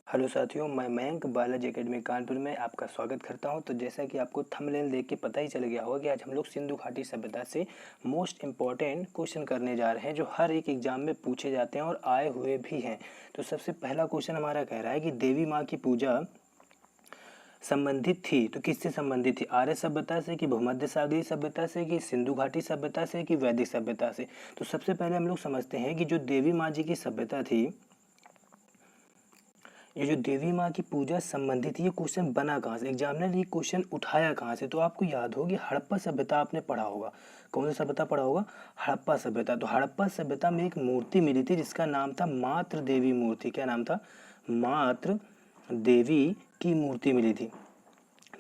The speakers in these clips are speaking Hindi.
हेलो साथियों, मैं मयंक बालाजी एकेडमी कानपुर में आपका स्वागत करता हूं। तो जैसा कि आपको थंबनेल देख के पता ही चल गया होगा कि आज हम लोग सिंधु घाटी सभ्यता से मोस्ट इम्पॉर्टेंट क्वेश्चन करने जा रहे हैं जो हर एक एग्जाम में पूछे जाते हैं और आए हुए भी हैं। तो सबसे पहला क्वेश्चन हमारा कह रहा है कि देवी माँ की पूजा संबंधित थी तो किससे संबंधित थी? आर्य सभ्यता से कि भूमध्य सागरीय सभ्यता से कि सिंधु घाटी सभ्यता से कि वैदिक सभ्यता से? तो सबसे पहले हम लोग समझते हैं कि जो देवी माँ जी की सभ्यता थी, ये जो देवी माँ की पूजा संबंधित, ये क्वेश्चन बना कहाँ से, एग्जामिनर ने ये क्वेश्चन उठाया कहाँ से? तो आपको याद होगी हड़प्पा सभ्यता आपने पढ़ा होगा। कौन सा सभ्यता पढ़ा होगा? हड़प्पा सभ्यता। तो हड़प्पा सभ्यता में एक मूर्ति मिली थी जिसका नाम था मात्र देवी मूर्ति। क्या नाम था? मात्र देवी की मूर्ति मिली थी।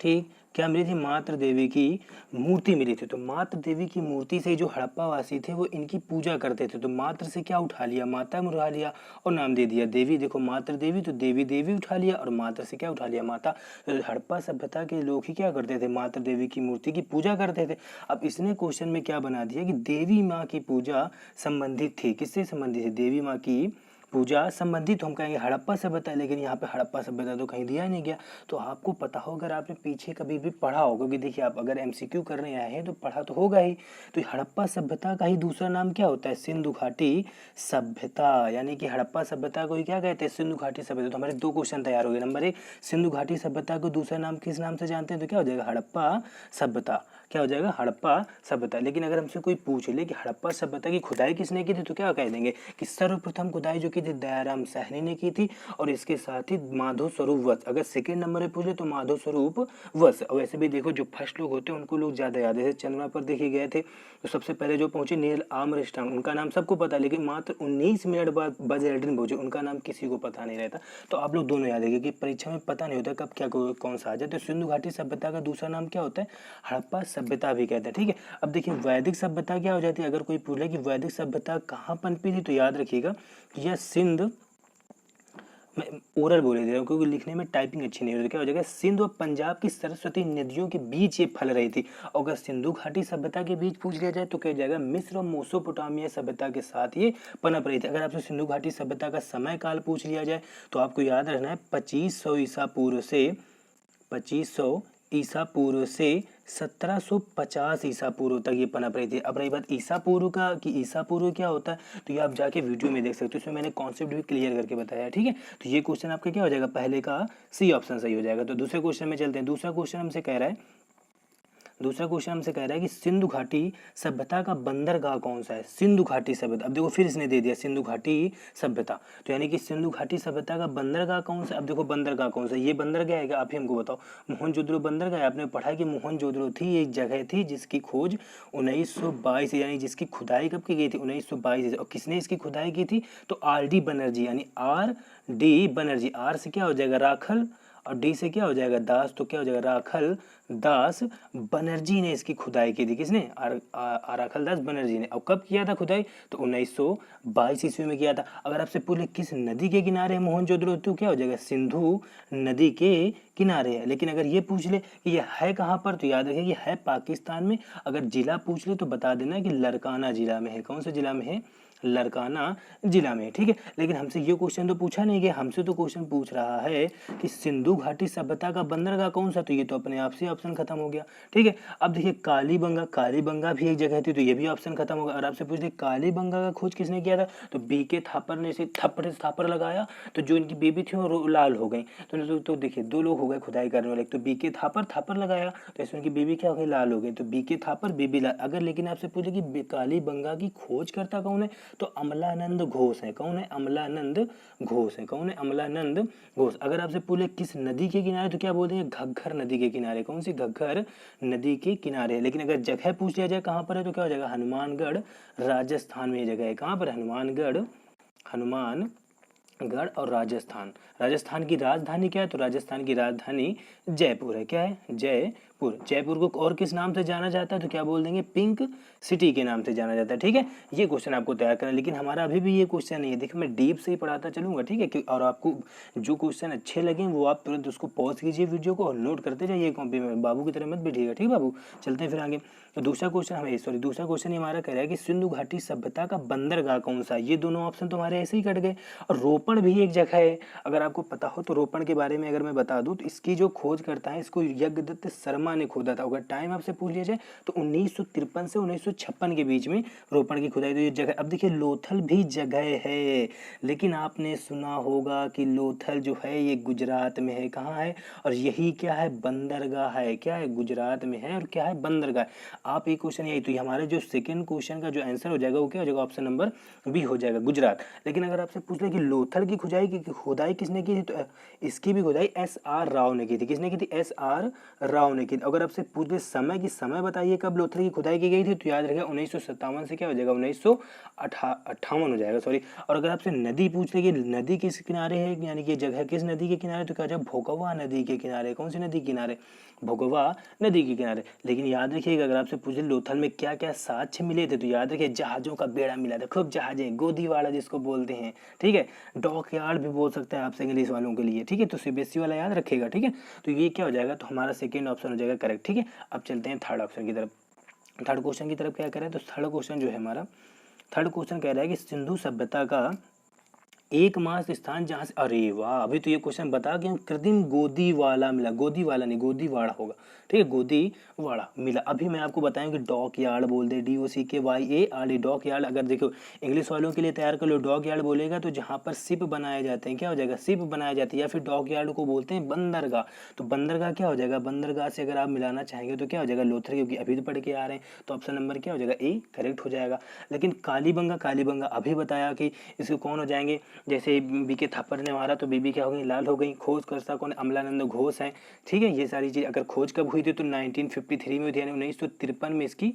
ठीक, क्या मिली थी? मात्र देवी की मूर्ति मिली थी। तो मात्र देवी की मूर्ति से जो हड़प्पा वासी थे वो इनकी पूजा करते थे। तो मात्र से क्या उठा लिया? माता में उठा लिया और नाम दे दिया देवी। देखो मात्र देवी, तो देवी देवी उठा लिया और मात्र से क्या उठा लिया? माता। तो हड़प्पा सभ्यता के लोग ही क्या करते थे? मात्र देवी की मूर्ति की पूजा करते थे। अब इसने क्वेश्चन में क्या बना दिया कि देवी माँ की पूजा संबंधित थी। किससे संबंधित थी? देवी माँ की पूजा संबंधित हम कहेंगे हड़प्पा सभ्यता, लेकिन यहाँ पे हड़प्पा सभ्यता तो कहीं दिया नहीं गया। तो आपको पता हो, अगर आपने पीछे कभी भी पढ़ा हो, क्योंकि देखिए आप अगर एमसीक्यू करने आए हैं तो पढ़ा तो होगा ही। तो हड़प्पा सभ्यता का ही दूसरा नाम क्या होता है? सिंधु घाटी सभ्यता। यानी कि हड़प्पा सभ्यता को ही क्या कहते हैं? सिंधु घाटी सभ्यता। तो हमारे दो क्वेश्चन तैयार हो गए। नंबर एक, सिंधु घाटी सभ्यता को दूसरा नाम किस नाम से जानते हैं? तो क्या हो जाएगा? हड़प्पा सभ्यता। क्या हो जाएगा? हड़प्पा सभ्यता। लेकिन अगर हमसे कोई पूछ ले कि हड़प्पा सभ्यता की खुदाई किसने की थी, तो क्या कह देंगे कि सर्वप्रथम खुदाई जो की थी दयाराम साहनी ने की थी, और इसके साथ ही माधव स्वरूप वत्स। अगर सेकेंड नंबर पे पूछे तो माधव स्वरूप वत्स। और वैसे भी देखो जो फर्स्ट लोग होते हैं उनको लोग ज्यादा याद है। चंद्रमा पर देखे गए थे तो सबसे पहले जो पहुंचे नील आर्मस्ट्रांग, उनका नाम सबको पता, लेकिन मात्र 19 मिनट बाद बज एल्ड्रिन पहुंचे, उनका नाम किसी को पता नहीं रहता। तो आप लोग दोनों याद रखिए कि परीक्षा में पता नहीं होता कब क्या कौन सा आ जाए। तो सिंधु घाटी सभ्यता का दूसरा नाम क्या होता है? हड़प्पा सभ्यता भी कहते हैं। ठीक है, अब देखिए वैदिक सभ्यता क्या हो जाती है? अगर कोई पूछे कि वैदिक सभ्यता कहाँ पनपी थी, तो याद रखिएगा कि यह सिंध, मैं ओरल बोले दे रहा हूँ क्योंकि लिखने में टाइपिंग अच्छी नहीं हो रही। क्या हो जाएगा? सिंध और पंजाब की सरस्वती नदियों के बीच ये फैल रही थी। और अगर सिंधु घाटी सभ्यता के बीच पूछ लिया जाए तो कह जाएगा मिस्र और मेसोपोटामिया सभ्यता के साथ ये पनप रही थी। अगर आपसे सिंधु घाटी सभ्यता का समय काल पूछ लिया जाए तो आपको याद रखना है 2500 ईसा पूर्व से 2500 ईसा पूर्व से 1750 ईसा पूर्व तक ये पनप रही थी। अब रही बात ईसा पूर्व का कि ईसा पूर्व क्या होता है, तो ये आप जाके वीडियो में देख सकते हो, इसमें मैंने कॉन्सेप्ट भी क्लियर करके बताया। ठीक है, तो ये क्वेश्चन आपका क्या हो जाएगा? पहले का सी ऑप्शन सही हो जाएगा। तो दूसरे क्वेश्चन में चलते हैं। दूसरा क्वेश्चन हमसे कह रहा है, दूसरा क्वेश्चन हमसे कह रहा है कि सिंधु घाटी सभ्यता का बंदरगाह कौन सा है? सिंधु घाटी सभ्यता। अब देखो फिर इसने दे दिया सिंधु घाटी सभ्यता, तो यानी कि सिंधु घाटी सभ्यता का बंदरगाह कौन सा? अब देखो बंदरगाह कौन सा, ये बंदरगाह है क्या? आप ही हमको बताओ। मोहनजोदड़ो बंदरगाह है। आपने पढ़ा कि मोहनजोदड़ो थी एक जगह थी जिसकी खोज 1922, यानी जिसकी खुदाई कब की गई थी? 1922। और किसने इसकी खुदाई की थी? तो आर डी बनर्जी, यानी आर डी बनर्जी। आर से क्या हो जाएगा? राखल, और डी से क्या हो जाएगा? दास। तो क्या हो जाएगा? राखल दास बनर्जी ने इसकी खुदाई की थी। किसने? राखल दास बनर्जी ने। और कब किया था खुदाई? तो 1922 ईस्वी में किया था। अगर आपसे पूछे किस नदी के किनारे मोहनजोदड़ो, तो क्या हो जाएगा? सिंधु नदी के किनारे है। लेकिन अगर ये पूछ ले कि ये है कहाँ पर, तो याद रखिए ये है पाकिस्तान में। अगर जिला पूछ ले तो बता देना कि लरकाना जिला में है। कौन से जिला में है? लरकाना जिला में। ठीक है, लेकिन हमसे ये क्वेश्चन तो पूछा नहीं गया। हमसे तो क्वेश्चन पूछ रहा है कि सिंधु घाटी सभ्यता का बंदरगाह कौन सा, तो ये तो अपने आप से ऑप्शन खत्म हो गया। ठीक है, अब देखिए कालीबंगा, कालीबंगा भी एक जगह थी, तो ये भी ऑप्शन खत्म होगा। और आपसे पूछ दे कालीबंगा का खोज किसने किया था, तो बीके थापर ने इसे थप्पड़ से थापर लगाया, तो जो इनकी बेबी थी वो लाल हो गई। तो देखिए दो लोग हो गए खुदाई करने वाले, तो बीके थापर थापर लगाया तो इसमें की बेबी क्या हो गई? लाल हो गई। तो बीके थापर बेबी लाल। अगर लेकिन आपसे पूछे कि कालीबंगा की खोज करता कौन है, तो अमलानंद घोष है। कौन है? अमलानंद घोष है। कौन है? अमलानंद घोष। अगर आपसे पूछे किस नदी के किनारे, तो क्या बोल देंगे? घग्गर नदी के किनारे। कौन सी? घग्गर नदी के किनारे। लेकिन अगर जगह पूछ लिया जाए कहाँ पर है, तो क्या हो जाएगा? हनुमानगढ़ राजस्थान में ये जगह है। कहाँ पर? हनुमानगढ़, हनुमानगढ़ और राजस्थान। राजस्थान की राजधानी क्या है, तो राजस्थान की राजधानी जयपुर है। क्या है? जयपुर। जयपुर, जयपुर को और किस नाम से जाना जाता है तो क्या बोल देंगे, पिंक सिटी के नाम से जाना जाता है। ठीक है, ये क्वेश्चन आपको तैयार करना है, लेकिन हमारा अभी भी ये क्वेश्चन नहीं है। देखिए मैं डीप से ही पढ़ाता चलूंगा, ठीक है, और आपको जो क्वेश्चन अच्छे लगे वो आप तुरंत उसको पॉज कीजिए वीडियो को और नोट करते जाइए कॉपी में, बाबू की तरह मत बैठिएगा। ठीक है बाबू, चलते हैं फिर आगे। तो दूसरा क्वेश्चन ये हमारा कह रहा है कि सिंधु घाटी सभ्यता का बंदरगाह कौन सा। ये दोनों ऑप्शन तुम्हारे ऐसे ही कट गए। और रोपण भी एक जगह है, अगर आपको पता हो तो रोपण के बारे में अगर मैं बता दूं तो इसकी जो खोज करता है इसको यज्ञदत्त शर्मा ने खोदा था। अगर टाइम आपसे पूछ लिया जाए तो 1953 से 1956 के बीच में रोपण की खुदाई। तो ये जगह, अब देखिए लोथल भी जगह है, लेकिन आपने सुना होगा कि लोथल जो है ये गुजरात में है। कहाँ है, और यही क्या है, बंदरगाह है। क्या है, गुजरात में है, और क्या है, बंदरगाह। आप एक क्वेश्चन यही, तो हमारे जो सेकंड क्वेश्चन का जो आंसर हो जाएगा वो क्या हो जाएगा, ऑप्शन नंबर बी हो जाएगा, गुजरात। लेकिन अगर आपसे पूछ ले कि लोथल की खुदाई किसने की थी, तो इसकी भी खुदाई एस.आर. राव ने की थी। किसने की थी, एस.आर. राव ने की। अगर आपसे पूछ ले समय की, समय बताइए कब लोथल की खुदाई की गई थी, तो याद रखिएगा 1957 से क्या हो जाएगा, 1958 हो जाएगा, सॉरी। और अगर आपसे नदी पूछ ले कि नदी किस किनारे है, यानी कि जगह किस नदी के किनारे, तो क्या हो जाएगा, भोगवा नदी के किनारे। कौन सी नदी के किनारे, भोगवा नदी के किनारे। लेकिन याद रखिएगा अगर आपसे पूछे लोथल में क्या क्या साक्ष्य मिले थे, तो याद रखिए जहाजों का बेड़ा मिला था, खूब जहाजें, गोदीवाड़ा जिसको बोलते हैं। ठीक है, डॉक यार्ड भी बोल सकते हैं आपसे इंग्लिश वालों के लिए। ठीक है, तो सीबीएसई वाला याद रखेगा। ठीक है, तो ये क्या हो जाएगा, तो हमारा सेकेंड ऑप्शन हो जाएगा करेक्ट। ठीक है, अब चलते हैं थर्ड ऑप्शन की तरफ। थर्ड क्वेश्चन की तरफ क्या करें, तो थर्ड क्वेश्चन जो है हमारा, थर्ड क्वेश्चन कह रहा है कि सिंधु सभ्यता का एकमात्र स्थान जहां से, अरे वाह, अभी तो ये क्वेश्चन बता कि कृत्रिम गोदीवाला मिला, गोदीवाला नहीं गोदीवाड़ा होगा। ठीक है, गोदीवाड़ा मिला। अभी मैं आपको बताऊं कि डॉक यार्ड बोल दे, DOCKYARD, डॉक यार्ड। अगर देखो इंग्लिश वालों के लिए तैयार कर लो, डॉक यार्ड बोलेगा तो जहाँ पर शिप बनाए जाते हैं, क्या हो जाएगा, शिप बनाए जाती है, या फिर डॉक यार्ड को बोलते हैं बंदरगाह। तो बंदरगाह क्या हो जाएगा, बंदरगाह से अगर आप मिलाना चाहेंगे तो क्या हो जाएगा, लोथल, क्योंकि अभी तो पढ़ के आ रहे हैं, तो ऑप्शन नंबर क्या हो जाएगा, ए करेक्ट हो जाएगा। लेकिन कालीबंगा, कालीबंगा अभी बताया कि इसको कौन हो जाएंगे, जैसे बीके थापर ने मारा तो बीबी क्या हो गई, लाल हो गई। खोज करता कौन, अमलानंद घोष है। ठीक है, ये सारी चीज। अगर खोज कब हुई थी तो 1953 में हुई थी, यानी 1953 में इसकी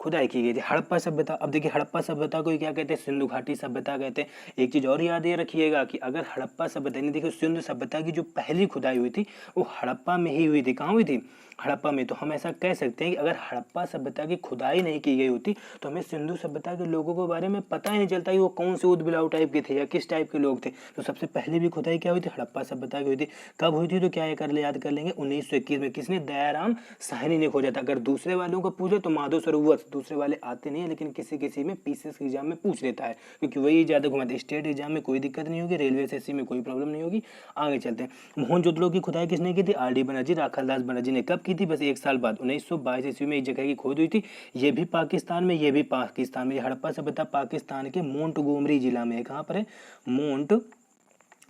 खुदाई की गई थी। हड़प्पा सभ्यता, अब देखिए हड़प्पा सभ्यता को क्या कहते हैं, सिंधु घाटी सभ्यता कहते हैं। एक चीज और याद ये रखिएगा कि अगर हड़प्पा सभ्यता, नहीं देखिए सिंधु सभ्यता की जो पहली खुदाई हुई थी वो हड़प्पा में ही हुई थी। कहाँ हुई थी, हड़प्पा में। तो हम ऐसा कह सकते हैं कि अगर हड़प्पा सभ्यता की खुदाई नहीं की गई होती तो हमें सिंधु सभ्यता के लोगों के बारे में पता ही नहीं चलता कि वो कौन से उदबिलाऊ टाइप के थे या किस टाइप के लोग थे। तो सबसे पहले भी खुदाई क्या हुई थी, हड़प्पा सभ्यता की हुई थी। कब हुई थी, तो क्या याद कर लेंगे, 1921 में। किसने, दयाराम साहनी ने खोजा था। अगर दूसरे वालों को पूछे तो माधव सरोवर, दूसरे वाले आते नहीं है, लेकिन किसी किसी में पीसीएस एग्जाम में पूछ लेता है, क्योंकि वही ज्यादा घुमाते। स्टेट एग्जाम में कोई दिक्कत नहीं होगी, रेलवे एसएससी में कोई प्रॉब्लम नहीं होगी। आगे चलते हैं। मोहनजोदड़ो की खुदाई किसने की थी, RD बनर्जी, राखालदास बनर्जी ने। कब की थी, बस एक साल बाद, 1922 ईस्वी में एक जगह की खोज हुई थी। ये भी पाकिस्तान में, ये भी पाकिस्तान में। हड़प्पा सभ्यता पाकिस्तान के मोंटगोमरी जिला में है। कहाँ पर है, मोंट,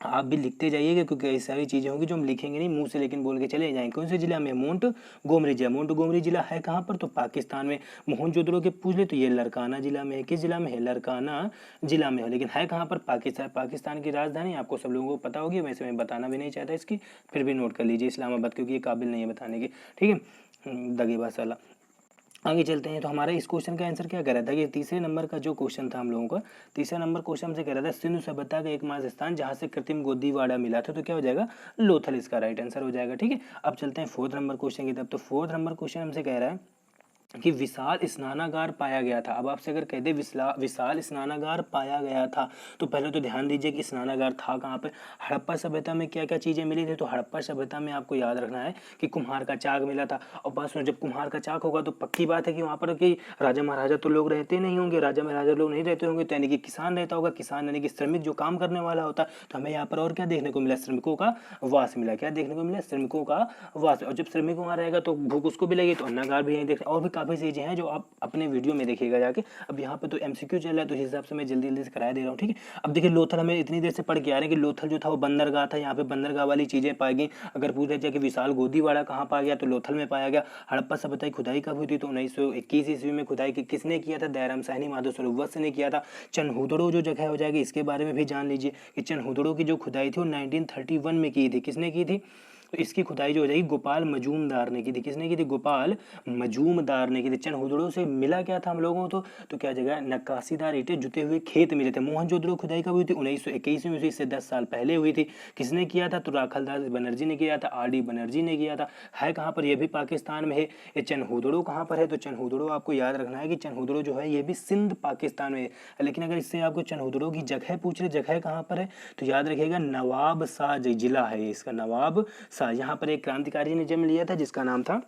आप भी लिखते जाइएगा क्योंकि ऐसी सारी चीजें होंगी जो हम लिखेंगे नहीं मुंह से, लेकिन बोल के चले जाएंगे। कौन से जिला में, मोंटगोमरी जिला। मोंटगोमरी जिला है कहाँ पर, तो पाकिस्तान में। मोहनजोदड़ो के पूछ ले तो ये लरकाना जिला में है। किस जिला में है, लरकाना जिला में है, लेकिन है कहाँ पर, पाकिस्तान। पाकिस्तान की राजधानी आपको सब लोगों को पता होगी, वैसे मैं बताना भी नहीं चाहता इसकी, फिर भी नोट कर लीजिए, इस्लामाबाद, क्योंकि ये काबिल नहीं है बताने की। ठीक है, दगेबाज वाला। आगे चलते हैं। तो हमारा इस क्वेश्चन का आंसर क्या कर रहा था कि तीसरे नंबर का जो क्वेश्चन था हम लोगों का, तीसरा नंबर क्वेश्चन से कह रहा था सिंधु सभ्यता का एकमात्र स्थान जहां से कृत्रिम गोदीवाड़ा मिला था, तो क्या हो जाएगा, लोथल इसका राइट आंसर हो जाएगा। ठीक है, अब चलते हैं फोर्थ नंबर क्वेश्चन की तरफ। तो फोर्थ नंबर क्वेश्चन हमसे कह रहा है कि विशाल स्नानागार पाया गया था। अब आपसे अगर कह दे विशाल स्नानागार पाया गया था, तो पहले तो ध्यान दीजिए कि स्नानागार था कहाँ पे। हड़प्पा सभ्यता में क्या क्या चीजें मिली थी, तो हड़प्पा सभ्यता में आपको याद रखना है कि कुम्हार का चाक मिला था। और बात सुनो, जब कुम्हार का चाक होगा तो पक्की बात है कि वहाँ पर कि राजा महाराजा तो लोग रहते नहीं होंगे, राजा महाराजा लोग नहीं रहते होंगे, तो यानी कि किसान रहता होगा। किसान यानी कि श्रमिक जो काम करने वाला होता। तो हमें यहाँ पर और क्या देखने को मिला, श्रमिकों का वास मिला। क्या देखने को मिला, श्रमिकों का वास। और जब श्रमिक वहाँ रहेगा तो भूख उसको भी लगी, तो अन्नागार भी यहीं देख। और भी काफी चीजें हैं जो आप अपने वीडियो में देखिएगा जाके। अब यहाँ पे तो MCQ चल रहा है, तो इस हिसाब से मैं जल्दी जल्दी से करा दे रहा हूँ। ठीक है, अब देखिए लोथल हमें इतनी देर से पढ़ के आ रहे हैं कि लोथल जो था वो बंदरगाह था। यहाँ पे बंदरगाह वाली चीजें पाई गई। अगर पूछा जाए कि विशाल गोदीवाड़ा कहाँ पाया गया, तो लोथल में पाया गया। हड़प्पा सभ्यता की खुदाई कब हुई थी, तो 1921 ईस्वी में खुदाई किसने किया था, दयाराम साहनी, माधव सरोवर ने किया था। चनहुदड़ो जो जगह हो जाएगी इसके बारे में भी जान लीजिए कि चनहुदड़ो की जो खुदाई थी वो 1931 में की थी। किसने की थी, तो इसकी खुदाई जो हो जाएगी गोपाल मजूमदार ने की थी। किसने की थी? गोपाल मजूमदार ने की थी। चनहुदड़ो से मिला क्या था हम लोगों को? तो क्या जगह नक्काशीदार ईंटें जुटे हुए खेत मिले थे। मोहनजोदड़ो खुदाई कब हुई थी? 1921 में हुई, इससे 10 साल पहले हुई थी। किसने किया था? तो राखलदास बनर्जी ने किया था, आर डी बनर्जी ने किया था। है कहाँ पर? ये भी पाकिस्तान में है। ये चनहुदड़ो कहाँ पर है? तो चनहुदड़ो आपको याद रखना है कि चनहुदड़ो जो है ये भी सिंध पाकिस्तान में है। लेकिन अगर इससे आपको चनहुदड़ो की जगह पूछ रहे, जगह कहाँ पर है, तो याद रखिएगा नवाब शाह जिला है इसका, नवाब शाह। यहाँ पर एक क्रांतिकारी ने जन्म लिया था जिसका नाम था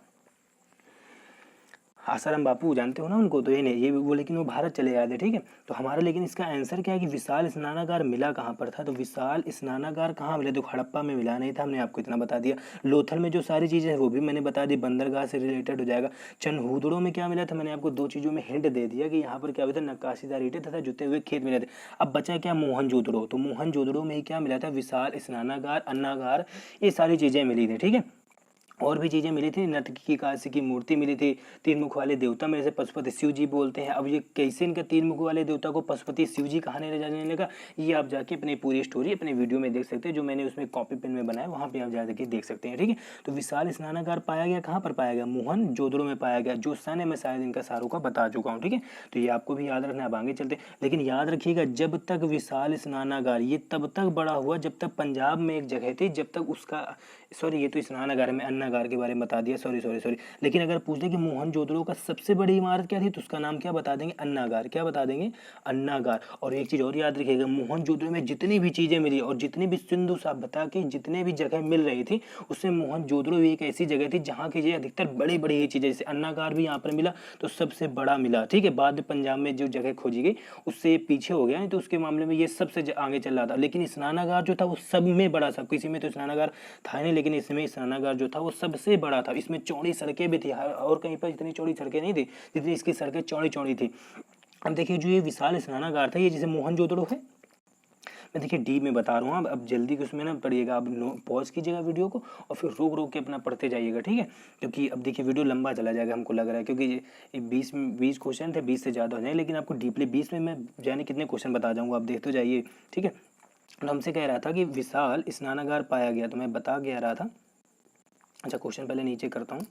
आसाराम बापू, जानते हो ना उनको? तो ये नहीं, ये वो लेकिन वो भारत चले गए थे, ठीक है। तो हमारा लेकिन इसका आंसर क्या है कि विशाल स्नानागार मिला कहाँ पर था? तो विशाल स्नानागार कहाँ मिला? तो हड़प्पा में मिला नहीं था, हमने आपको इतना बता दिया। लोथल में जो सारी चीज़ें हैं वो भी मैंने बता दी, बंदरगाह से रिलेटेड हो जाएगा। चनहुदड़ो में क्या मिला था? मैंने आपको 2 चीज़ों में हिंट दे दिया कि यहाँ पर क्या हुआ था, नक्काशीदार ईंटें तथा जुते हुए खेत मिले थे। अब बचा क्या? मोहनजोदड़ो। तो मोहनजोदड़ो में ही क्या मिला था? विशाल स्नानागार, अन्नागार, ये सारी चीज़ें मिली थी, ठीक है। और भी चीज़ें मिली थी, नर्तकी की कांस्य की मूर्ति मिली थी, 3 मुख वाले देवता में से पशुपति शिव जी बोलते हैं। अब ये कैसे इनका 3 मुख वाले देवता को पशुपति शिव जी कहाँ ले जाने लगा, ये आप जाके अपनी पूरी स्टोरी अपने वीडियो में देख सकते हैं, जो मैंने उसमें कॉपी पेन में बनाया, वहाँ पे आप जाके देख सकते हैं, ठीक है। तो विशाल स्नानागार पाया गया कहाँ पर पाया गया? मोहनजोदड़ो में पाया गया। जो सन है मैं शायद इनका सारों का बता चुका हूँ, ठीक है। तो ये आपको भी याद रखना है। अब आगे चलते, लेकिन याद रखिएगा जब तक विशाल स्नानागार ये तब तक बड़ा हुआ जब तक पंजाब में एक जगह थी, जब तक उसका, सॉरी ये तो स्नानागार में अन्नागार के बारे में बता दिया, सॉरी सॉरी सॉरी। लेकिन अगर पूछ ले कि मोहनजोदड़ो का सबसे बड़ी इमारत क्या थी, तो उसका नाम क्या बता देंगे? अन्नागार। क्या बता देंगे? अन्नागार। और एक चीज़ और याद रखिएगा, मोहनजोदड़ो में जितनी भी चीज़ें मिली और जितनी भी सिंधु सभ्यता की जितने भी जगह मिल रही थी, उसमें मोहनजोदड़ो भी एक ऐसी जगह थी जहाँ की अधिकतर बड़ी बड़ी ही चीज़ें, जैसे अन्नागार भी यहाँ पर मिला तो सबसे बड़ा मिला, ठीक है। बाद में पंजाब में जो जगह खोजी गई उससे पीछे हो गया, तो उसके मामले में ये सबसे आगे चल रहा था। लेकिन स्नानागार जो था वो सब में बड़ा था, किसी में तो स्नानागार था नहीं, लेकिन इसमें स्नानागार जो था वो सबसे बड़ा था। इसमें चौड़ी सड़कें भी थी, और कहीं पर इतनी चौड़ी सड़कें नहीं थी जितनी इसकी सड़कें चौड़ी चौड़ी थी। अब देखिए जो ये विशाल स्नानागार था, ये जैसे मोहनजोदड़ो है, मैं देखिए डी में बता रहा हूँ। अब जल्दी उसमें ना पढ़िएगा, आप पॉज कीजिएगा वीडियो को और फिर रोक रोक के अपना पढ़ते जाइएगा, ठीक है। क्योंकि अब देखिए वीडियो लंबा चला जाएगा हमको लग रहा है, क्योंकि ये 20 क्वेश्चन थे, 20 से ज़्यादा हो जाए, लेकिन आपको डीपली 20 में मैं जाने कितने क्वेश्चन बता जाऊँगा, आप देखते जाइए, ठीक है। तो हमसे कह रहा था कि विशाल स्नानागार पाया गया, तो मैं बता गया रहा था। अच्छा क्वेश्चन पहले नीचे करता हूँ।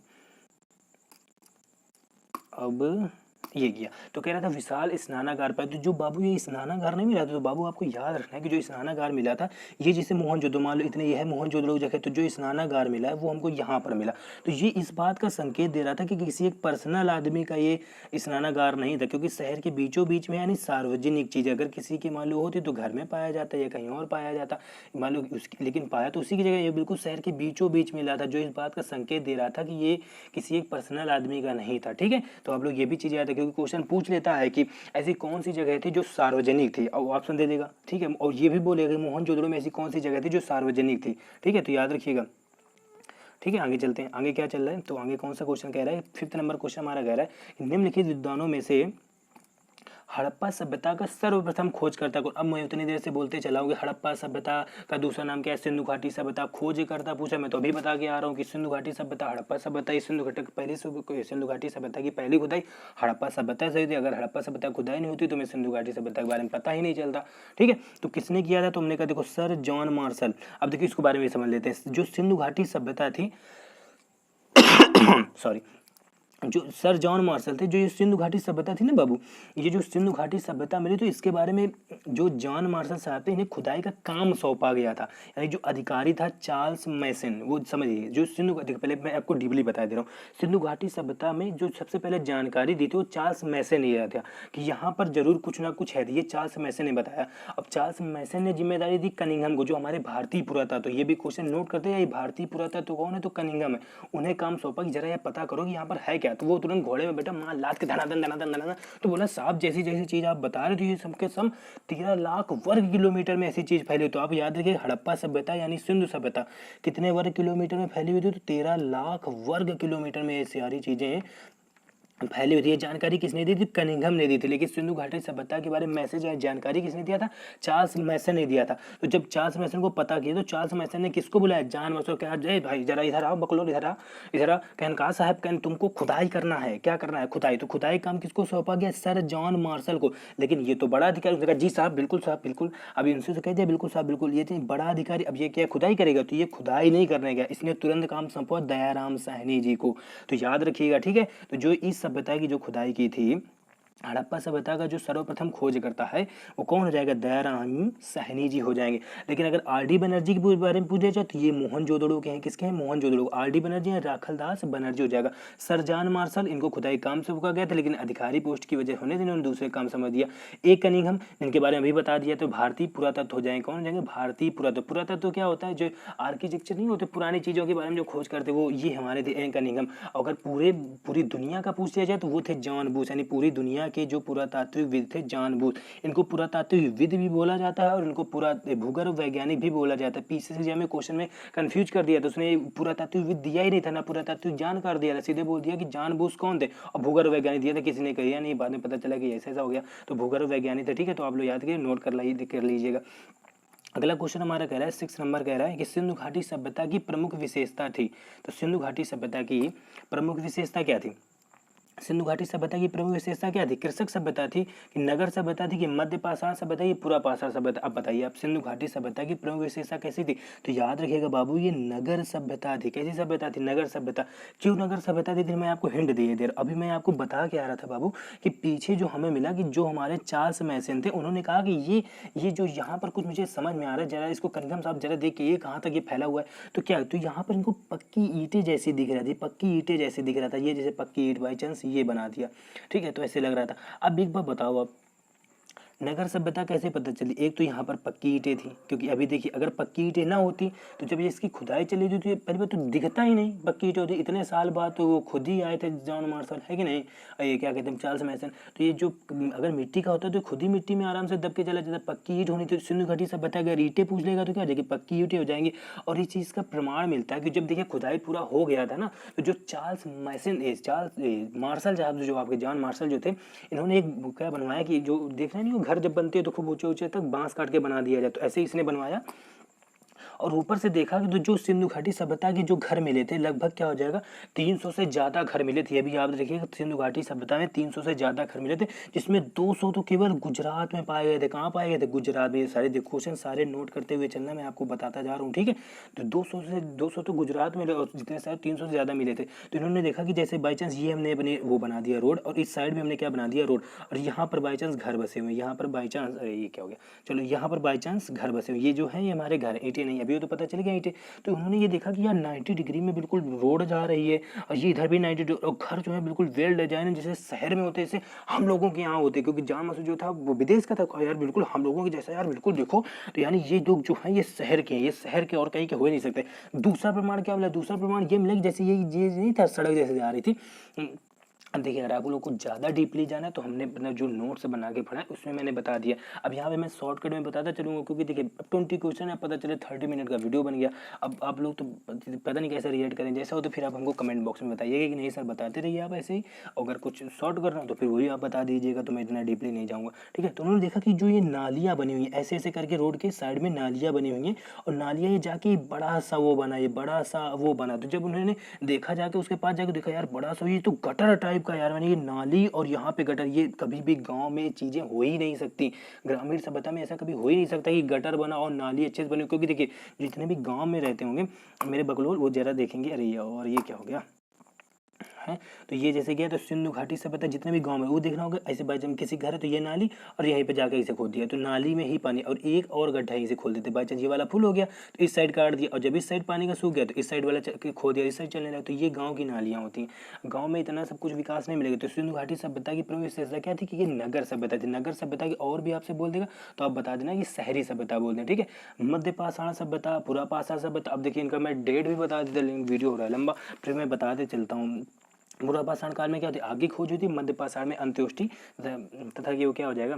अब ये किया तो कह रहा था विशाल स्नानागार पर, तो जो बाबू ये स्नानागार नहीं मिला था, तो बाबू आपको याद रखना है कि जो स्नानागार मिला था ये जैसे मोहनजोदड़ो, मान लो इतने ये है मोहनजोदड़ो जगह, तो जो स्नानागार मिला है वो हमको यहाँ पर मिला। तो ये इस बात का संकेत दे रहा था कि किसी एक पर्सनल आदमी का ये स्नानागार नहीं था, क्योंकि शहर के बीचों बीच में, यानी सार्वजनिक चीज़ अगर किसी की मान लो होती तो घर में पाया जाता या कहीं और पाया जाता, मान लो उसकी, लेकिन पाया तो उसी की जगह, ये बिल्कुल शहर के बीचों बीच मिला था, जो इस बात का संकेत दे रहा था कि ये किसी एक पर्सनल आदमी का नहीं था, ठीक है। तो आप लोग ये भी चीज़ याद है, क्योंकि क्वेश्चन पूछ लेता है कि ऐसी कौन सी जगह थी जो सार्वजनिक थी, और ऑप्शन दे देगा, ठीक है। और ये भी बोलेगा कि मोहनजोदड़ो में ऐसी कौन सी जगह थी जो सार्वजनिक थी, ठीक है। तो याद रखिएगा, ठीक है। आगे चलते हैं, आगे क्या चल रहा है, तो आगे कौन सा क्वेश्चन कह रहा है, 5th नंबर क्वेश्चन हमारा कह रहा है कि निम्नलिखित विद्वानों में से हड़प्पा सभ्यता का सर्वप्रथम खोजकर्ता कौन? अब मैं उतनी देर से बोलते चला हूँ कि हड़प्पा सभ्यता का दूसरा नाम क्या है? सिंधु घाटी सभ्यता। खोजकर्ता पूछा, मैं तो अभी बता के आ रहा हूँ कि सिंधु घाटी सभ्यता, हड़प्पा सभ्यता, इस सिंधु घाटी सभ्यता की पहली खुदाई हड़प्पा सभ्यता से हुई थी। अगर हड़प्पा सभ्यता खुदाई नहीं होती तो मैं सिंधु घाटी सभ्यता के बारे में पता ही नहीं चलता, ठीक है। तो किसने किया था? तो हमने कहा देखो सर जॉन मार्शल। अब देखिए इसके बारे में समझ लेते हैं। जो सिंधु घाटी सभ्यता थी सॉरी, जो सर जॉन मार्शल थे, जो ये सिंधु घाटी सभ्यता थी ना बाबू, ये जो सिंधु घाटी सभ्यता मिली, तो इसके बारे में जो जॉन मार्शल साहब थे, इन्हें खुदाई का काम सौंपा गया था। यानी जो अधिकारी था चार्ल्स मैसन, वो समझिए जो सिंधु घाटी, पहले मैं आपको डीपली बता दे रहा हूँ, सिंधु घाटी सभ्यता में जो सबसे पहले जानकारी दी थी वो चार्ल्स मैसन ने दिया था कि यहाँ पर जरूर कुछ ना कुछ है, ये चार्ल्स मैसन ने बताया। अब चार्ल्स मैसन ने जिम्मेदारी दी कनिंघम को, जो हमारे भारतीय पुरातत्व, ये भी क्वेश्चन नोट करते हैं, ये भारतीय पुरातत्व कौन है? तो कनिंघम है। उन्हें काम सौंपा कि जरा यह पता करो कि यहाँ पर है क्या। तो वो तुरंत घोड़े में बैठा, मार लाद के धनाधन धनाधन धनाधन, तो बोला साहब जैसी जैसी चीज आप बता रहे थे ये सबके सब 13 लाख वर्ग किलोमीटर में ऐसी चीज फैली। तो आप याद रखिए हड़प्पा सभ्यता यानी सिंधु सभ्यता कितने वर्ग किलोमीटर में फैली हुई थी? तो 13 लाख वर्ग किलोमीटर में ये सारी चीजें फैली हुई थी। ये जानकारी किसने दी थी? कनिंघम ने दी थी। लेकिन सिंधु घाटी सभ्यता के बारे में मैसेज या जानकारी किसने दिया था? चार्ल्स मैसन ने दिया था। तो जब चार्ल्स मैसन को पता किया तो चार्ल्स मैसन ने किसको बुलाया? जॉन मसो। कहा, जय भाई जरा इधर आओ, बकलोल इधर आओ, इधर आओ। कहन कहा साहब, कहन तुमको खुदाई करना है। क्या करना है? खुदाई। तो खुदाई काम किसको सौंपा गया? सर जॉन मार्शल को। लेकिन ये तो बड़ा अधिकारी। उसने कहा जी साहब बिल्कुल साहब बिल्कुल। अभी उनसे तो कह दिया बिल्कुल साहब बिल्कुल। ये तो बड़ा अधिकारी, अब ये क्या खुदाई करेगा? तो ये खुदाई नहीं करने गया, इसने तुरंत काम सौंपा दयाराम साहनी जी को। तो याद रखिएगा, ठीक है। तो जो इस सभ्यता की जो खुदाई की थी, हड़प्पा सभ्यता का जो सर्वप्रथम खोज करता है वो कौन हो जाएगा? दयाराम साहनी जी हो जाएंगे। लेकिन अगर आर डी बनर्जी के बारे में पूछा जाए तो ये मोहनजोदड़ो के हैं। किसके हैं? मोहनजोदड़ो। आर डी बनर्जी या राखलदास बनर्जी हो जाएगा। सर जॉन मार्शल, इनको खुदाई काम से रोका गया था, लेकिन अधिकारी पोस्ट की वजह होने से इन्होंने दूसरे काम समझ दिया। ए कनिंघम, जिनके बारे में अभी बता दिया, तो भारतीय पुरातत्व हो जाएंगे। कौन हो जाएंगे? भारतीय पुरातत्व। पुरातत्व क्या होता है? जो आर्किटेक्चर नहीं होते, पुरानी चीज़ों के बारे में जो खोज करते, वो ये हमारे थे ए कनिंघम। अगर पूरी दुनिया का पूछ लिया जाए तो वो थे जॉन बूथ, यानी पूरी दुनिया के जो पुरातात्विकविद थे जॉन बूथ। इनको पुरातात्विकविद भी बोला जाता है और इनको पूरा भूगर्भ वैज्ञानिक भी बोला जाता है। पीसीसी में क्वेश्चन में कंफ्यूज कर दिया, तो उसने पुरातात्विकविद दिया ही नहीं था, ना पुरातात्विक जानकार दिया था, सीधे बोल दिया कि जॉन बूथ कौन थे, और भूगर्भ वैज्ञानिक दिया था, किसी ने कहा नहीं। बाद में पता चला कि ऐसा ऐसा हो गया, तो भूगर्भ वैज्ञानिक थे। ठीक है, तो आप लोग याद करिए, नोट कर लीजिएगा। अगला क्वेश्चन हमारा कह रहा है 6 नंबर, कह रहा है कि सिंधु घाटी सभ्यता की प्रमुख विशेषता थी। तो सिंधु घाटी सभ्यता की प्रमुख विशेषता क्या थी? सिंधु घाटी सभ्यता की प्रमुख विशेषता क्या थी? कृषक सभ्यता थी कि नगर सभ्यता थी कि मध्य पाषाण सभ्यता की पूरा पाषाण सभ्यता? अब बताइए आप, सिंधु घाटी सभ्यता की प्रमुख विशेषता कैसी थी? तो याद रखिएगा बाबू, ये नगर सभ्यता थी। कैसी सभ्यता थी? नगर सभ्यता। क्यों नगर सभ्यता थी? मैं आपको हिंट दिए दे रहा, अभी मैं आपको बता के आ रहा था बाबू कि पीछे जो हमें मिला कि जो हमारे चार्ल्स मैसन थे, उन्होंने कहा कि ये जो यहाँ पर कुछ मुझे समझ में आ रहा है, जरा इसको कनिंघम साहब जरा देखिए, ये कहाँ तक ये फैला हुआ है। तो क्या, तो यहाँ पर इनको पक्की ईंटें जैसी दिख रही थी, पक्की ईंटें जैसे दिख रहा था, ये जैसे पक्की ईंट बाई चांस ये बना दिया। ठीक है, तो ऐसे लग रहा था। अब एक बात बताओ, आप नगर सभ्यता कैसे पता चली? एक तो यहाँ पर पक्की ईंटें थी, क्योंकि अभी देखिए अगर पक्की ईंटें ना होती तो जब ये इसकी खुदाई चली थी तो ये पहली बात तो दिखता ही नहीं पक्की ईंटें होती। इतने साल बाद तो वो खुद ही आए थे जॉन मार्शल, है कि नहीं, ये क्या कहते हैं, चार्ल्स मैसन। तो ये जो अगर मिट्टी का होता तो खुद ही मिट्टी में आराम से दब के चला जाता। पक्की ईंट होनी तो सिंधु घाटी सभ्यता अगर ईंटें पूछ लेगा तो क्या हो जाएगी? पक्की ईंटें हो जाएंगी। और इस चीज़ का प्रमाण मिलता है कि जब देखिए खुदाई पूरा हो गया था ना, तो जो चार्ल्स मैसन चार्ल्स मार्शल साहब, जो आपके जॉन मार्शल जो थे, इन्होंने एक क्या बनवाया कि जो देख रहे नहीं, वो घर जब बनते हैं तो खूब ऊंचे ऊंचे तक बांस काट के बना दिया जाए, तो ऐसे ही इसने बनवाया। और ऊपर से देखा कि तो जो सिंधु घाटी सभ्यता के जो घर मिले थे, लगभग क्या हो जाएगा, 300 से ज़्यादा घर मिले थे। अभी याद रखिएगा, सिंधु घाटी सभ्यता में 300 से ज़्यादा घर मिले थे, जिसमें 200 तो केवल गुजरात में पाए गए थे। कहाँ पाए गए थे? गुजरात में। ये सारे क्वेश्चन सारे नोट करते हुए चलना, मैं आपको बताता जा रहा हूँ, ठीक है। तो 200 तो गुजरात में और जितने सारे 300 से ज़्यादा मिले थे। तो इन्होंने देखा कि जैसे बाई चांस ये हमने अपने वो बना दिया रोड, और इस साइड में हमने क्या बना दिया रोड, और यहाँ पर बाई चांस घर बसे हुए, यहाँ पर बाई चांस, अरे ये क्या हो गया, चलो यहाँ पर बाई चांस घर बसे हुए, ये जो है ये हमारे घर, ईंटें नहीं, अभी तो पता चल गया ईंटें। तो उन्होंने ये देखा कि यार 90 डिग्री में बिल्कुल रोड जा रही है, और ये इधर भी 90 डिग्री, और घर जो है बिल्कुल वेल डिजाइन है, जैसे शहर में होते जैसे हम लोगों के यहाँ होते, क्योंकि जॉन मसूद जो था वो विदेश का था। यार बिल्कुल हम लोगों के जैसा, यार बिल्कुल देखो। तो यानी ये लोग जो है ये शहर के हैं, ये शहर के और कहीं के हो ही नहीं सकते। दूसरा प्रमाण क्या मिला? दूसरा प्रमाण ये मिला कि जैसे ये नहीं था, सड़क जैसे जा रही थी। अब देखिए, अगर आप लोग को ज़्यादा डीपली जाना है तो हमने अपना जो नोट्स बना के पढ़ा है उसमें मैंने बता दिया। अब यहाँ पे मैं शॉर्टकट में बताता चलूँगा, क्योंकि देखिए अब 20 क्वेश्चन है, पता चले 30 मिनट का वीडियो बन गया। अब आप लोग तो पता नहीं कैसे रिएक्ट करें, जैसा हो तो फिर आप हमको कमेंट बॉक्स में बताइएगा कि नहीं सर बताते रहिए आप ऐसे ही, अगर कुछ शॉर्ट करना हो तो फिर वही आप बता दीजिएगा, तो मैं इतना डीपली नहीं जाऊँगा, ठीक है। तो उन्होंने देखा कि जो ये नालियाँ बनी हुई हैं, ऐसे ऐसे करके रोड के साइड में नालियाँ बनी हुई हैं, और नालियाँ ये जाके बड़ा सा वो बना, ये बड़ा सा वो बना। तो जब उन्होंने देखा जाके, उसके पास जाके देखा, यार बड़ा सा ये तो गटर टाइप का, यार मैंने ये नाली और यहाँ पे गटर, ये कभी भी गांव में चीज़ें हो ही नहीं सकती। ग्रामीण सभ्यता में ऐसा कभी हो ही नहीं सकता कि गटर बना और नाली अच्छे से बने, क्योंकि देखिए जितने भी गांव में रहते होंगे मेरे बगलोल, वो जरा देखेंगे, अरे और ये क्या हो गया है। तो ये जैसे गया, तो सिंधु घाटी सभ्यता जितने भी गांव में वो देखना होगा, ऐसे बाई चांस किसी घर है तो ये नाली, और यहीं पे जाकर इसे खोद दिया, तो नाली में ही पानी, और एक और गड्ढा इसे खोल देते। बाई चांस ये वाला फुल हो गया तो इस साइड काट दिया, और जब इस साइड पानी का सूख गया तो इस साइड वाला खो दिया, इस साइड चलने लगा। तो ये गाँव की नालियाँ होती हैं। गाँव में इतना सब कुछ विकास नहीं मिलेगा। तो सिंधु घाटी सभ्यता की प्रमुख विशेषता क्या थी कि ये नगर सभ्यता थी। नगर सभ्यता की और भी आपसे बोल देगा तो आप बता देना कि शहरी सभ्यता बोल दें, ठीक है। मध्य पाषाण सभ्यता, पूरा पाषाण सभ्यता, अब देखिए इनका मैं डेट भी बता देता, वीडियो हो रहा है लंबा, फिर मैं बताते चलता हूँ। पूरा पाषाण काल में क्या होती है? आगे खोज हुई थी, मध्य पाषाण में अंत्योष्टि, तथा कि वो क्या हो जाएगा,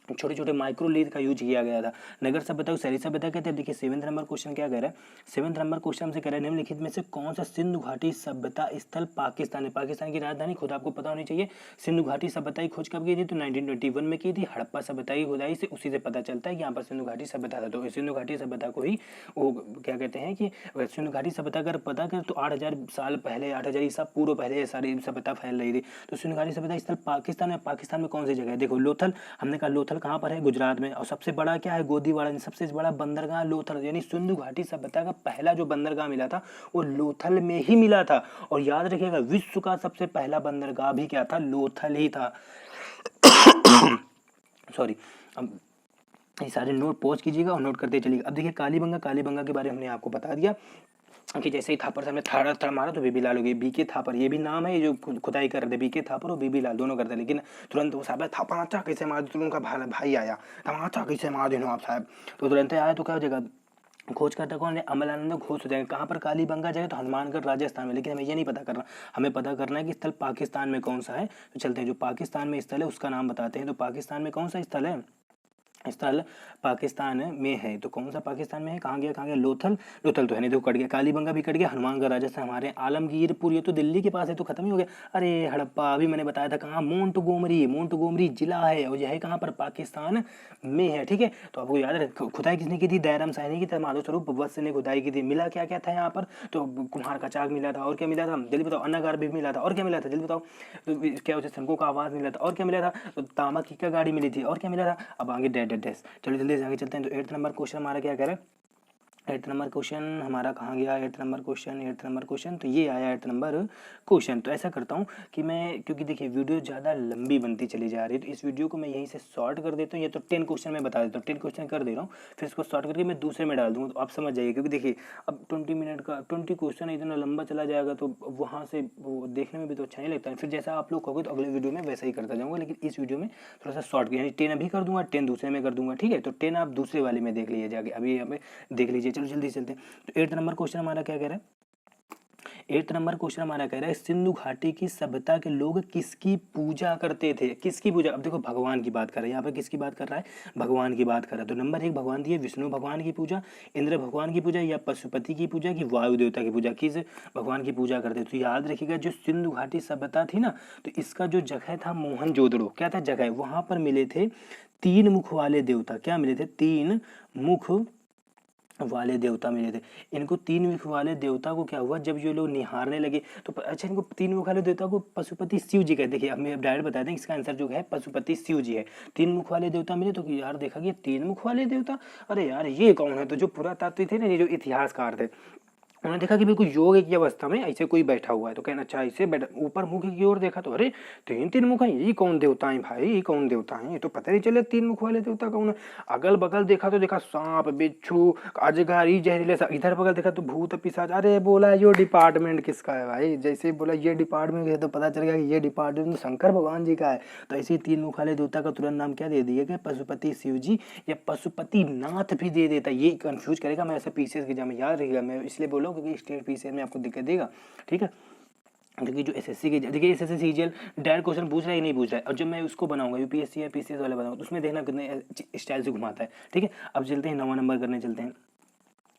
छोटे छोटे माइक्रोलीथ का यूज किया गया था। नगर सभ्यता को शहरी सभ्यता कहते हैं। देखिए 7th नंबर क्वेश्चन क्या कह रहा है, 7th नंबर क्वेश्चन हमसे कह रहा है निम्नलिखित में से कौन सा सिंधु घाटी सभ्यता स्थल पाकिस्तान है। पाकिस्तान की राजधानी खुद आपको पता होनी चाहिए। सिंधु घाटी सभ्यता की खोज कब की थी, तो 1921 में की थी। हड़प्पा सभ्यता की खुदाई से उसी से पता चलता है कि यहाँ पर सिंधु घाटी सभ्यता था। तो सिंधु घाटी सभ्यता को ही वो क्या कहते हैं कि सिंधु घाटी सभ्यता अगर पता करें तो 8000 साल पहले, 8000 ईसा पूर्व पहले सारी सभ्यता फैल रही थी। तो सिंधु घाटी सभ्यता स्थल पाकिस्तान में, पाकिस्तान में कौन सी जगह है, देखो लोथल, हमने कहा लोथल कहाँ पर है, गुजरात में। और सबसे बड़ा क्या है, गोदीवाड़ा, सबसे बड़ा बंदरगाह लोथल, यानी सिंधु घाटी सभ्यता का पहला जो बंदरगाह मिला था वो लोथल में ही मिला था। और याद रखिएगा विश्व का सबसे पहला बंदरगाह भी क्या था, लोथल ही था। सॉरी, अब ये सारे नोट पॉज कीजिएगा और नोट करते चलिएगा। अब देखिए कालीबंगा, कालीबंगा के बारे में हमने आपको बता दिया कि जैसे ही थापर से हमने थड़ मारा तो बीबी लाल हो गई। बीके थापर ये भी नाम है, ये जो खुदाई कर रहे थे, बीके थापर और बीबी लाल दोनों करते, लेकिन तुरंत वो साहब थापाचा कैसे मार, तुरंत उनका भाई आया, तमाचा कैसे मार देना आप साहब, तो तुरंत आया। तो क्या हो जाएगा, खोज करता कौन है, अमलानंद घोष हो जाएगा। कहाँ पर कालीबंगा जाएगा, तो हनुमानगढ़ राजस्थान में। लेकिन हमें ये नहीं पता करना, हमें पता करना है कि स्थल पाकिस्तान में कौन सा है। तो चलते हैं, जो पाकिस्तान में स्थल है उसका नाम बताते हैं। तो पाकिस्तान में कौन सा स्थल है, स्थल पाकिस्तान में है। तो कौन सा पाकिस्तान में है, कहाँ गया, कहाँ गया, लोथल, लोथल तो है नहीं, देखो कट गया। कालीबंगा भी कट गया, हनुमानगढ़ राजस्थान हमारे। आलमगीरपुर ये तो दिल्ली के पास है, तो खत्म ही हो गया। अरे हड़प्पा अभी मैंने बताया था कहाँ, मोंटगोमरी, मोंटगोमरी जिला है और यह है कहाँ पर, पाकिस्तान में है। ठीक है, तो आपको याद है खुदाई किसने की थी, दयाराम साहनी की, माधव स्वरूप वत्स ने खुदाई की थी। मिला क्या क्या था यहाँ पर, तो कुम्हार का चाक मिला था, और क्या मिला था जल्दी बताओ, अन्नागार भी मिला था, और क्या मिला था जल्दी बताओ, तो क्या उसे शंखों का आवाज मिला था, और क्या मिला था, तो तांबा की का गाड़ी मिली थी, और क्या मिला था। अब आगे डेस, चलो जल्दी से आगे चलते हैं। तो 8th नंबर क्वेश्चन हमारा क्या कह रहा है, 8th नंबर क्वेश्चन हमारा कहाँ गया, 8th नंबर क्वेश्चन, तो ये आया 8th नंबर क्वेश्चन। तो ऐसा करता हूँ कि मैं, क्योंकि देखिए वीडियो ज़्यादा लंबी बनती चली जा रही है, तो इस वीडियो को मैं यहीं से शॉर्ट कर देता हूँ। या तो 10 क्वेश्चन मैं बता देता हूँ, 10 क्वेश्चन कर दे रहा हूँ, फिर इसको शॉर्ट करके मैं दूसरे में डाल दूँगा, तो आप समझ जाइए। क्योंकि देखिए अब 20 मिनट का 20 क्वेश्चन इतना लंबा चला जाएगा तो वहाँ से वो देखने में भी तो अच्छा नहीं लगता है। फिर जैसा आप लोग कहोगे तो अगले वीडियो में वैसा ही करता जाऊँगा, लेकिन इस वीडियो में थोड़ा सा शॉर्ट, यानी 10 अभी कर दूँगा, 10 दूसरे में कर दूँगा। ठीक है, तो 10 आप दूसरे वाले में देख लीजिए जाके, अभी यहाँ पे देख लीजिए। चलो जल्दी चलते हैं। तो 8th नंबर क्वेश्चन हमारा क्या कह रहा है, 8th नंबर क्वेश्चन हमारा कह रहा है सिंधु घाटी की सभ्यता के लोग किसकी पूजा करते थे, किसकी पूजा। अब देखो भगवान की बात कर रहा है, यहाँ पे किसकी बात कर रहा है, भगवान की बात कर रहा है। तो नंबर 1 भगवान दिए, विष्णु भगवान की पूजा, इंद्र भगवान की पूजा, या पशुपति की पूजा, की वायु देवता की पूजा, किस भगवान की पूजा करते थे। तो याद रखिएगा जो सिंधु घाटी सभ्यता थी ना, तो इसका जो जगह था मोहनजोदड़ो, क्या था जगह, वहां पर मिले थे 3 मुख वाले देवता। क्या मिले थे, 3 मुख वाले देवता मिले थे। इनको 3 मुख वाले देवता को क्या हुआ, जब ये लोग निहारने लगे तो अच्छा, इनको 3 मुख वाले देवता को पशुपति शिव जी कहते। देखिए अब मैं डायरेक्ट बता दें, इसका आंसर जो है पशुपति शिव जी है। 3 मुख वाले देवता मिले, तो यार देखा गया 3 मुख वाले देवता, अरे यार ये कौन है। तो जो पुरातात्विक थे ना, ये जो इतिहासकार थे, उन्होंने देखा कि बिल्कुल योग की अवस्था में ऐसे कोई बैठा हुआ है, तो कहना अच्छा ऐसे बैठा, ऊपर मुख की ओर देखा तो अरे 3 मुख हैं, ये कौन देवता है भाई, ये कौन देवता है, ये तो पता नहीं चले 3 मुख वाले देवता कौन है। अगल बगल देखा तो देखा सांप, बिच्छू, अजगर, जहरीले, इधर बगल देखा तो भूत पिशाच। अरे बोला ये डिपार्टमेंट किसका है भाई, जैसे बोला ये डिपार्टमेंट है तो पता चल गया कि ये डिपार्टमेंट शंकर भगवान जी का है। तो ऐसे ही 3 मुख वाले देवता का तुरंत नाम क्या दे दिया गया, पशुपति शिव जी, या पशुपति नाथ भी दे देता। ये कंफ्यूज करेगा, मैं ऐसे पीसीएस एग्जाम में याद रहेगा, मैं इसलिए बोला क्योंकि स्टेट पीसीएस में आपको दिक्कत देगा। ठीक है, क्योंकि जो एसएससी के, देखिए एसएससी सीजीएल डायरेक्ट क्वेश्चन पूछ रहा है कि नहीं पूछ रहा है, और जब मैं उसको बनाऊंगा यूपीएससी या पीसीएस वाला बनाऊंगा तो उसमें देखना कितने स्टाइल से घुमाता है। ठीक है, अब चलते हैं 9वां नंबर करने चलते हैं।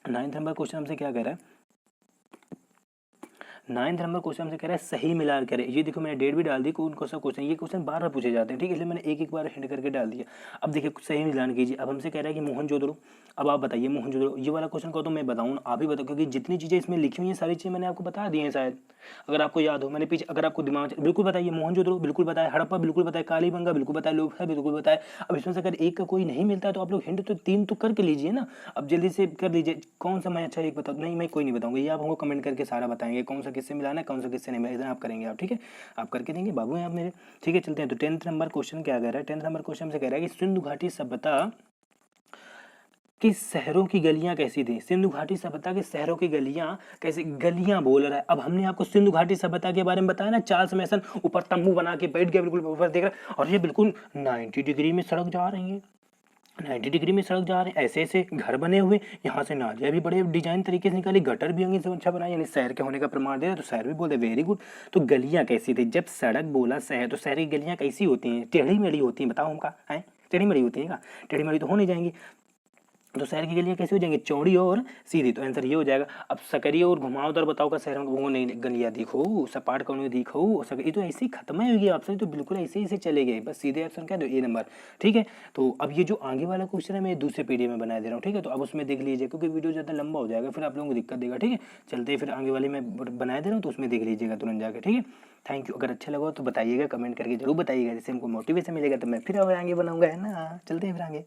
9th नंबर क्वेश्चन हमसे क्या कह रहा है, 9th नंबर क्वेश्चन हमसे कह रहा है सही मिलान करें। ये देखो मैंने डेट भी डाल दी, कौन कौन सा क्वेश्चन, ये क्वेश्चन बार बार पूछे जाते हैं। ठीक है, इसलिए मैंने एक एक बार हिंट करके डाल दिया। अब देखिए सही मिलान कीजिए। अब हमसे कह रहा है कि मोहनजोदड़ो, अब आप बताइए मोहनजोदड़ो, ये वाला क्वेश्चन को तो मैं बताऊँ, आप ही बताओ, क्योंकि जितनी चीज़ें इसमें लिखी हुई हैं सारी चीज़ें मैंने आपको बता दी हैं शायद, अगर आपको याद हो। मैंने पीछे, अगर आपको दिमाग, बिल्कुल बताइए मोहनजोदड़ो बिल्कुल बताए, हड़प्पा बिल्कुल बताए, कालीबंगा बिल्कुल बताए, लोथल बिल्कुल बताए। अब इसमें से अगर एक का कोई नहीं मिलता है तो आप लोग हिंट तो 3 तो करके लीजिए ना। अब जल्दी से कर लीजिए, कौन सा मैं अच्छा एक बताऊँ, नहीं मैं कोई नहीं बताऊँगा, ये आप हमको कमेंट करके सारा बताएंगे कौन सा किससे मिलाना है, कौन सा किससे नहीं मिला, इतना आप करेंगे आप। ठीक है, आप करके देंगे, बाबू हैं आप मेरे। ठीक है, चलते हैं। तो 10th नंबर क्वेश्चन क्या कह रहा है, 10th नंबर क्वेश्चन से कह रहा है कि सिंधु घाटी सभ्यता कि शहरों की गलियां कैसी थी, सिंधु घाटी सभ्यता के शहरों की गलियां कैसी, गलियां बोल रहा है। अब हमने आपको सिंधु घाटी सभ्यता के बारे में बताया ना, चार्ल्स मैसन ऊपर तंबू बना के बैठ गया, बिल्कुल ऊपर देख रहा है, और ये बिल्कुल 90 डिग्री में सड़क जा रही है, 90 डिग्री में सड़क जा रहे हैं, ऐसे ऐसे घर बने हुए, यहाँ से नालियाँ भी बड़े डिजाइन तरीके से निकाली, गटर भी होंगे सब अच्छा बनाया, यानी शहर के होने का प्रमाण दे रहे, तो शहर भी बोलते वेरी गुड। तो गलियाँ कैसी थी, जब सड़क बोला शहर, तो शहर की गलियाँ कैसी होती हैं, टेढ़ी मेढ़ी होती हैं, बताओ हमका है। टेढ़ी मेढ़ी होती है क्या? टेढ़ी मेढ़ी तो हो नहीं जाएंगी। तो शहर की गलियाँ कैसी हो जाएंगी? चौड़ी और सीधी। तो आंसर ये हो जाएगा। अब सकरिए और घुमावदार बताओ का शहर में वो नहीं गलियाँ दिखो, सपाट कौन दिखो ये तो ऐसे ही खत्म ही होगी ऑप्शन, तो बिल्कुल ऐसे ही से चले गए, बस सीधे ऑप्शन क्या दो ए नंबर। ठीक है, तो अब ये जो आगे वाला क्वेश्चन है मैं दूसरे पीडीएफ में बना दे रहा हूँ। ठीक है, तो अब उसमें देख लीजिए क्योंकि वीडियो ज़्यादा लंबा हो जाएगा, फिर आप लोगों को दिक्कत देगा। ठीक है, चलते ही फिर आगे वाले में बना दे रहा हूँ, तो उसमें देख लीजिएगा तुरंत जाकर। ठीक है, थैंक यू। अगर अच्छा लगा हो तो बताइएगा, कमेंट करके जरूर बताइएगा, जिससे हमको मोटिवेशन मिलेगा, तो मैं फिर आगे बनाऊंगा, है ना। चलते हैं फिर आगे।